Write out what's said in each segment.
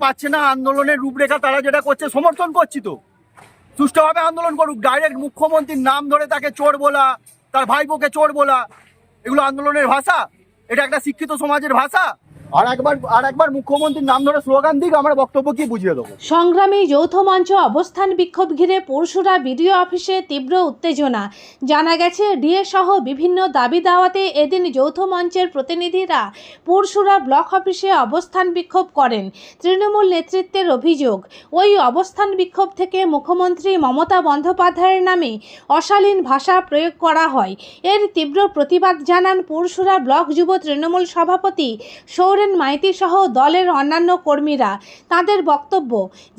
পাচ্ছে না আন্দোলনের রূপরেখা, তারা যেটা করছে সমর্থন করছি তো। সুষ্ঠুভাবে আন্দোলন করুক। ডাইরেক্ট মুখ্যমন্ত্রীর নাম ধরে তাকে চোর বলা, তার ভাইপোকে চোর বলা, এগুলো আন্দোলনের ভাষা? এটা একটা শিক্ষিত সমাজের ভাষা? আর একবার মুখ্যমন্ত্রীর নাম ধরে স্লোগান দিক, আমরা বক্তব্য কি বুঝিয়ে দেবো। সংগ্রামী যৌথ মঞ্চ অবস্থান বিক্ষোভ ঘিরে পরশুরা বিডিও অফিসে তীব্র উত্তেজনা। জানা গেছে, ডিএ সহ বিভিন্ন দাবি দাওয়াতে এদিন যৌথ মঞ্চের প্রতিনিধিরা পরশুরা ব্লক অফিসে অবস্থান বিক্ষোভ করেন। তৃণমূল নেতৃত্বের অভিযোগ, ওই অবস্থান বিক্ষোভ থেকে মুখ্যমন্ত্রী মমতা বন্দ্যোপাধ্যায়ের নামে অশালীন ভাষা প্রয়োগ করা হয়। এর তীব্র প্রতিবাদ জানান পরশুরা ব্লক যুব তৃণমূল সভাপতি সৌরেন মাইতি সহ দলের অন্যান্য কর্মীরা। তাদের বক্তব্য,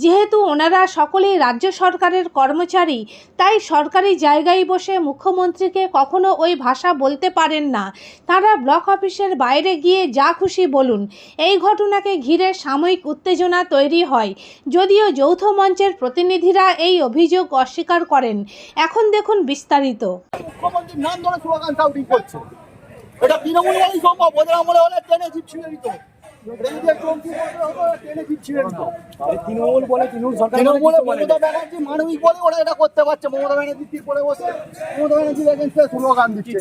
যেহেতু ওনারা সকলেই রাজ্য সরকারের কর্মচারী, তাই সরকারি জায়গায় বসে মুখ্যমন্ত্রীকে কখনো ওই ভাষা বলতে পারেন না। তারা ব্লক অফিসের বাইরে গিয়ে যা খুশি বলুন। এই ঘটনাকে ঘিরে সাময়িক উত্তেজনা তৈরি হয়, যদিও যৌথ মঞ্চের প্রতিনিধিরা এই অভিযোগ অস্বীকার করেন। এখন দেখুন বিস্তারিত। মুখ্যমন্ত্রীর নাম ধরে স্লোগান শাউটিং করছে, এটা তৃণমূলেরই সম্ভব। ওদের আমলে হলে টেনে জিপ ছিঁড়ে দিত। মানবিক বলে ওরা এটা করতে পারছে। মমতা ব্যানার্জি পরে বসে মমতা ব্যানার্জির এগেন্সে স্লোগান দিচ্ছে।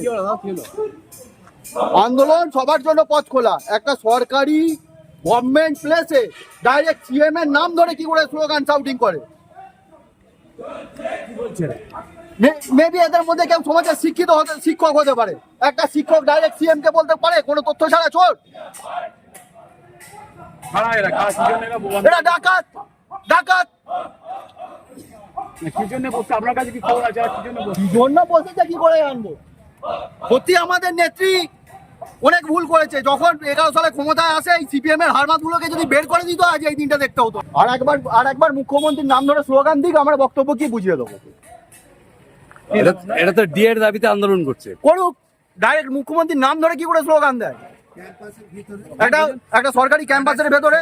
আন্দোলন সবার জন্য পথ খোলা। একটা সরকারি গভর্নমেন্ট প্লেসে ডাইরেক্ট সিএম এর নাম ধরে কি করে স্লোগান শাউটিং করে? মেবি এদের মধ্যে কেউ সমাজের শিক্ষক হতে পারে। একটা শিক্ষক ডাইরেক্ট সিএম কে বলতে পারে কোনো তথ্য ছাড়া চোর? এটা ডাকাত, ডাকাত। কি জন্য বলছে কি করে আনবো? সত্যি আমাদের নেত্রী অনেক ভুল করেছে। যখন 11 সালে ক্ষমতায় আসে, এই সিপিএম এর হারমাত গুলোকে যদি বের করে দিত, আজ এই দিনটা দেখতে হতো। আর একবার মুখ্যমন্ত্রীর নাম ধরে স্লোগান দিক, আমরা বক্তব্য কি বুঝিয়ে দেবো। এটা তো ডিএর দাবিতে আন্দোলন করছে, করুক। ডাইরেক্ট মুখ্যমন্ত্রীর নাম ধরে কি করে স্লোগান দেয়? একটা সরকারি ক্যাম্পাসের ভেতরে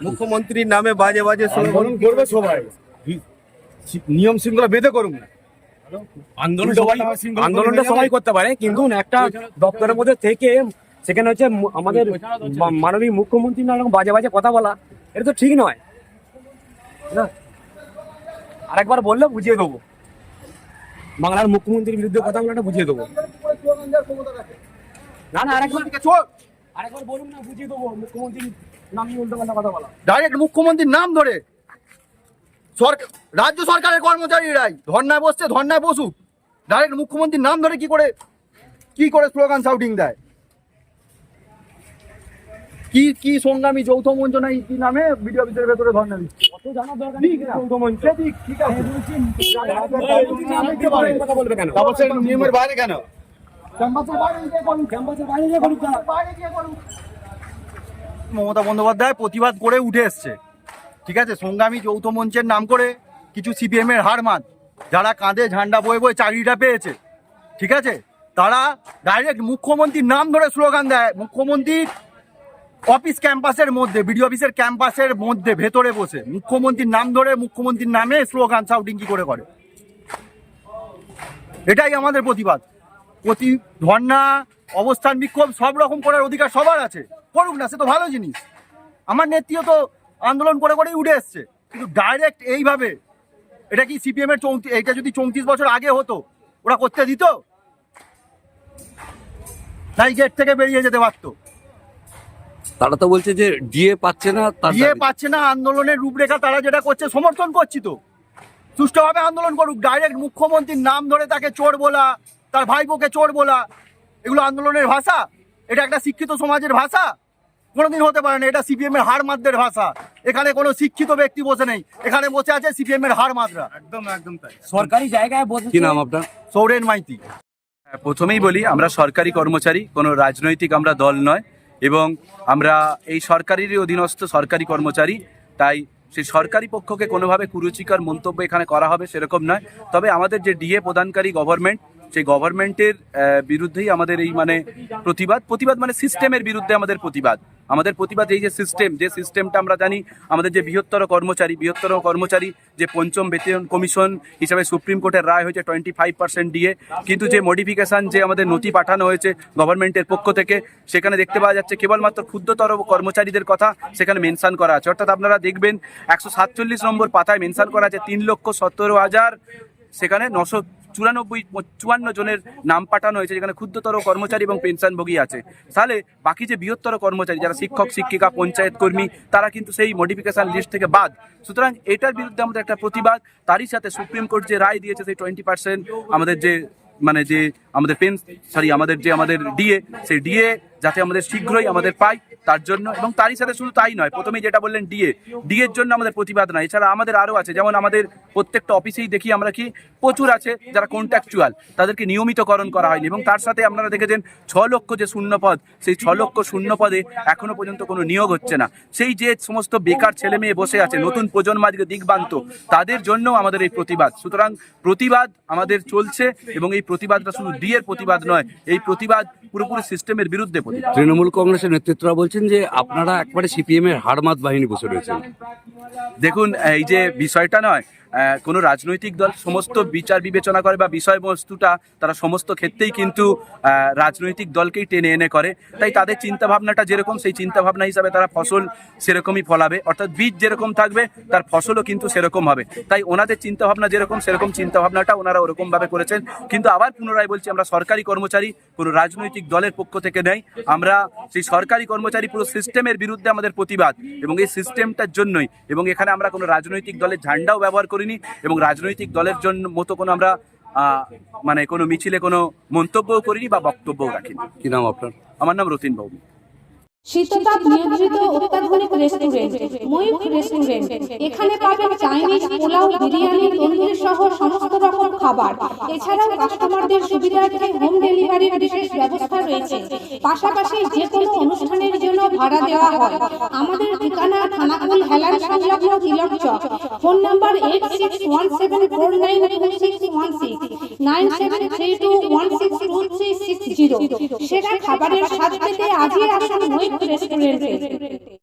মুখ্যমন্ত্রীর নামে বাজে বাজে স্লোগান করবে সবাই, নিয়ম শৃঙ্খলা বেঁধে করুন না। আন্দোলনটা সবাই করতে পারে, কিন্তু একটা দপ্তরের মধ্যে থেকে সেখানে হচ্ছে আমাদের মাননীয় মুখ্যমন্ত্রী না বাজে বাজে কথা বলা, এটা তো ঠিক নয়। আরেকবার বললে বুঝিয়ে দেবো, বাংলার মুখ্যমন্ত্রীর বিরুদ্ধে কথা বলাটা বুঝিয়ে দেবো। না না, আরেকবার বলুন না, বুঝিয়ে দেবো। মুখ্যমন্ত্রীর নাম নিয়ে উল্টো কথা বলা, ডাইরেক্ট মুখ্যমন্ত্রীর নাম ধরে। রাজ্য সরকারের কর্মচারীরাই ধর্নায় বসছে, ধর্নায় বসুক। ডাইরেক্ট মুখ্যমন্ত্রীর নাম ধরে কি করে স্লোগান শাউটিং দেয়? কি সংগ্রামী যৌথ মঞ্চ না কি নামে বিডিও অফিসের ভেতরে ধর্না দিচ্ছে? অত জানার দরকার নেই। যৌথ মঞ্চ ঠিক আছে, কথা বলবে কেন? নিয়মের বাইরে কেন? মমতা বন্দ্যোপাধ্যায় প্রতিবাদ করে উঠে এসছে, ঠিক আছে। সংগ্রামী যৌথ মঞ্চের নাম করে কিছু সিপিএম এর হারমাত, যারা কাঁধে ঝান্ডা বয়ে বয়ে চাকরিটা পেয়েছে, ঠিক আছে, তারা ডাইরেক্ট মুখ্যমন্ত্রীর নাম ধরে স্লোগান দেয়। মুখ্যমন্ত্রীর অফিস ক্যাম্পাসের মধ্যে, বিডিও অফিসের ক্যাম্পাসের মধ্যে ভেতরে বসে মুখ্যমন্ত্রীর নাম ধরে মুখ্যমন্ত্রীর নামে স্লোগান শাউটিং কি করে? এটাই আমাদের প্রতিবাদ। ধর্না, অবস্থান বিক্ষোভ সব রকম করার অধিকার সবার আছে, করুক না, সে তো ভালো জিনিস। আমার নেত্রীও তো আন্দোলন করে করেই উঠে এসছে, কিন্তু ডাইরেক্ট এইভাবে, এটা কি সিপিএম এর এটা যদি 34 বছর আগে হতো, ওরা করতে দিত? তাই গেট থেকে বেরিয়ে যেতে পারতো। তারা তো বলছে যে ডিএ পাচ্ছে না, আন্দোলনের রূপরেখা, তারা যেটা করছে সমর্থন করছি তো। সুষ্ঠুভাবে আন্দোলন করুক। ডাইরেক্ট মুখ্যমন্ত্রীর নাম ধরে তাকে চোর বলা, তার ভাইপোকে চোর বলা, এগুলো আন্দোলনের ভাষা? এটা একটা শিক্ষিত সমাজের ভাষা? কোনোদিন হতে পারে না। এটা সিপিএম এর হারমাতদের ভাষা। এখানে কোনো শিক্ষিত ব্যক্তি বসে নেই, এখানে বসে আছে সিপিএম এর হারমাতরা। একদম তাই। সরকারি জায়গায় বসে। কি নাম আপনার? সৌরেন মাইতি। প্রথমেই বলি, আমরা সরকারি কর্মচারী, কোনো রাজনৈতিক আমরা দল নয়, এবং আমরা এই সরকারেরই অধীনস্থ সরকারি কর্মচারী। তাই সেই সরকারি পক্ষকে কোনোভাবে কুরুচিকর মন্তব্য এখানে করা হবে সেরকম নয়। তবে আমাদের যে ডিএ প্রদানকারী গভর্নমেন্ট, সেই গভর্নমেন্টের বিরুদ্ধেই আমাদের এই মানে প্রতিবাদ মানে সিস্টেমের বিরুদ্ধে আমাদের প্রতিবাদ এই যে সিস্টেমটা আমরা জানি, আমাদের যে বৃহত্তর কর্মচারী যে পঞ্চম বেতন কমিশন হিসাবে সুপ্রিম কোর্টের রায় হয়েছে 25% ডিএ, কিন্তু যে মডিফিকেশন যে আমাদের নথি পাঠানো হয়েছে গভর্নমেন্টের পক্ষ থেকে, সেখানে দেখতে পাওয়া যাচ্ছে কেবলমাত্র ক্ষুদ্রতর কর্মচারীদের কথা সেখানে মেনশন করা আছে। অর্থাৎ আপনারা দেখবেন 147 নম্বর পাতায় মেনশন করা আছে 3,17,000, সেখানে 954 জনের নাম পাঠানো হয়েছে, যেখানে ক্ষুদ্রতর কর্মচারী এবং পেনশনভোগী আছে। তাহলে বাকি যে বৃহত্তর কর্মচারী যারা শিক্ষক শিক্ষিকা পঞ্চায়েত কর্মী তারা কিন্তু সেই মডিফিকেশন লিস্ট থেকে বাদ। সুতরাং এটার বিরুদ্ধে আমাদের একটা প্রতিবাদ। তারই সাথে সুপ্রিম কোর্ট যে রায় দিয়েছে সেই 20% আমাদের যে আমাদের ডিএ, সেই ডিএ যাতে আমাদের শীঘ্রই আমাদের পাই তার জন্য, এবং তারই সাথে শুধু তাই নয়, প্রথমেই যেটা বললেন ডিএর জন্য আমাদের প্রতিবাদ নয়, এছাড়া আমাদের আরও আছে। যেমন আমাদের প্রত্যেকটা অফিসেই দেখি আমরা কি প্রচুর আছে যারা কন্ট্রাকচুয়াল, তাদেরকে নিয়মিতকরণ করা হয়নি, এবং তার সাথে আপনারা দেখেছেন 6 লক্ষ যে শূন্যপদ, সেই 6 লক্ষ শূন্যপদে এখনো পর্যন্ত কোনো নিয়োগ হচ্ছে না। সেই যে সমস্ত বেকার ছেলে মেয়ে বসে আছে, নতুন প্রজন্ম আজকে দিগবান্ত, তাদের জন্য আমাদের এই প্রতিবাদ। সুতরাং প্রতিবাদ আমাদের চলছে, এবং এই প্রতিবাদটা শুধু ডিএর প্রতিবাদ নয়, এই প্রতিবাদ পুরোপুরি সিস্টেমের বিরুদ্ধে প্রতিবাদ। তৃণমূল কংগ্রেসের নেতৃত্বরা বলছেন যে আপনারা একবারে সিপিএম এর হাড়মাত বাহিনী বসে রয়েছেন। দেখুন, এই যে বিষয়টা নয়, কোনো রাজনৈতিক দল সমস্ত বিচার বিবেচনা করে বা বিষয়বস্তুটা তারা সমস্ত ক্ষেত্রেই কিন্তু রাজনৈতিক দলকেই টেনে এনে করে। তাই তাদের চিন্তাভাবনাটা যেরকম, সেই চিন্তাভাবনা হিসাবে তারা ফসল সেরকমই ফলাবে, অর্থাৎ বীজ যেরকম থাকবে তার ফসলও কিন্তু সেরকম হবে। তাই ওনাদের চিন্তাভাবনা যেরকম, সেরকম চিন্তাভাবনাটা ওনারা ওরকমভাবে করেছেন। কিন্তু আবার পুনরায় বলছি, আমরা সরকারি কর্মচারী, কোনো রাজনৈতিক দলের পক্ষ থেকে নেই। আমরা সেই সরকারি কর্মচারী, পুরো সিস্টেমের বিরুদ্ধে আমাদের প্রতিবাদ, এবং এই সিস্টেমটার জন্যই। এবং এখানে আমরা কোনো রাজনৈতিক দলের ঝান্ডাও ব্যবহার করিনি, এবং রাজনৈতিক দলের জন্য মতো কোনো আমরা কোনো মিছিলে কোনো মন্তব্যও করিনি বা বক্তব্যও রাখিনি। কি নাম আপনার? আমার নাম রতিন বাবু। শীততাপ নিয়ন্ত্রিত অত্যাধুনিক রেস্টুরেন্ট ময়ূখ রেস্টুরেন্ট। এখানে পাবেন চাইনিজ, পোলাও, বিরিয়ানি, তন্দুরি সহ সমস্ত রকম খাবার। এছাড়াও কাস্টমারদের সুবিধার্থে হোম ডেলিভারির বিশেষ ব্যবস্থা রয়েছে। পাশাপাশি যে কোনো অনুষ্ঠানের জন্য ভাড়া দেওয়া হয়। আমাদের ঠিকানা খানাকুল হেলান সংলগ্ন তিলক চক। Phone number 8617492616 9732162360। সেরা খাবারের স্বাদ পেতে আজই আসুন ময়ূখ রেস্টুরেন্টে।